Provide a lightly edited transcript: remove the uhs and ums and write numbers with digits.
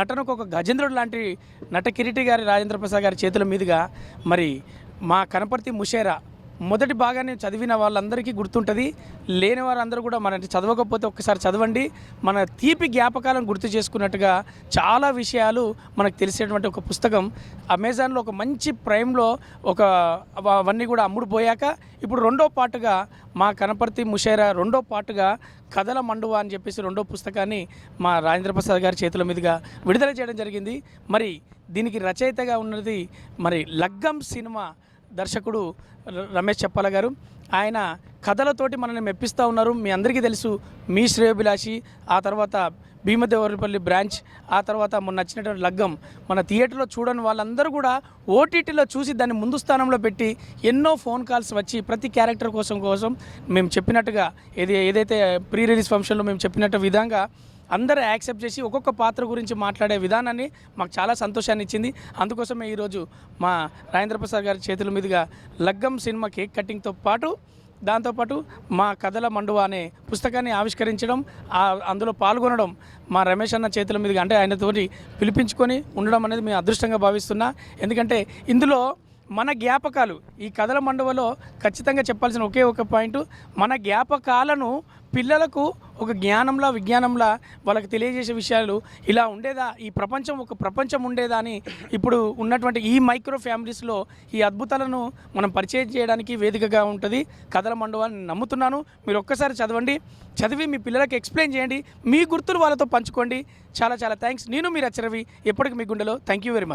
నటనకు ఒక గజేంద్రుడు లాంటి నట కిరీటి గారి రాజేంద్ర ప్రసాద్ గారి చేతుల మీదుగా మరి మా కనపర్తి ముషేరా మొదటి భాగాన్ని చదివిన వాళ్ళందరికీ గుర్తుంటుంది. లేని వారందరూ కూడా మన చదవకపోతే ఒక్కసారి చదవండి. మన తీపి జ్ఞాపకాలను గుర్తు చేసుకున్నట్టుగా చాలా విషయాలు మనకు తెలిసేటువంటి ఒక పుస్తకం. అమెజాన్లో ఒక మంచి ప్రైమ్లో అవన్నీ కూడా అమ్ముడు పోయాక ఇప్పుడు రెండో పాటుగా మా కనపర్తి ముషేరా రెండో పాటుగా కథల మండువా అని చెప్పేసి రెండో పుస్తకాన్ని మా రాజేంద్ర ప్రసాద్ గారి చేతుల మీదుగా విడుదల చేయడం జరిగింది. మరి దీనికి రచయితగా ఉన్నది మరి లగ్గం సినిమా దర్శకుడు రమేష్ చెప్పాల గారు. ఆయన కథలతోటి మనల్ని మెప్పిస్తూ ఉన్నారు. మీ అందరికీ తెలుసు మీ శ్రేయోభిలాషి, ఆ తర్వాత భీమదేవరపల్లి బ్రాంచ్, ఆ తర్వాత మొన్న నచ్చినటువంటి లగ్గం మన థియేటర్లో చూడని వాళ్ళందరూ కూడా ఓటీటీలో చూసి దాన్ని ముందు స్థానంలో పెట్టి ఎన్నో ఫోన్ కాల్స్ వచ్చి ప్రతి క్యారెక్టర్ కోసం మేము చెప్పినట్టుగా ఏదైతే ప్రీ రిలీజ్ ఫంక్షన్లో మేము చెప్పినట్టు విధంగా అందరూ యాక్సెప్ట్ చేసి ఒక్కొక్క పాత్ర గురించి మాట్లాడే విధానాన్ని మాకు చాలా సంతోషాన్ని ఇచ్చింది. అందుకోసమే ఈరోజు మా రాజేంద్ర ప్రసాద్ గారి చేతుల మీదుగా లగ్గం సినిమా కేక్ కటింగ్తో పాటు దాంతోపాటు మా కథల మండువా అనే పుస్తకాన్ని ఆవిష్కరించడం, అందులో పాల్గొనడం మా రమేష్ అన్న చేతుల మీదుగా అంటే ఆయనతోటి పిలిపించుకొని ఉండడం అనేది మేము అదృష్టంగా భావిస్తున్నా. ఎందుకంటే ఇందులో మన జ్ఞాపకాలు ఈ కథల మండువలో ఖచ్చితంగా చెప్పాల్సిన ఒకే ఒక పాయింట్, మన జ్ఞాపకాలను పిల్లలకు ఒక జ్ఞానంలా విజ్ఞానంలా వాళ్ళకి తెలియజేసే విషయాలు ఇలా ఉండేదా, ఈ ప్రపంచం ఒక ప్రపంచం ఉండేదా అని ఇప్పుడు ఉన్నటువంటి ఈ మైక్రో ఫ్యామిలీస్లో ఈ అద్భుతాలను మనం పరిచయం చేయడానికి వేదికగా ఉంటుంది కథల మండువా అని నమ్ముతున్నాను. మీరు ఒక్కసారి చదివి మీ పిల్లలకి ఎక్స్ప్లెయిన్ చేయండి, మీ గుర్తులు వాళ్ళతో పంచుకోండి. చాలా చాలా థ్యాంక్స్. నేను మీ రచరవి, ఎప్పటికీ మీ గుండెలో. Thank you very much.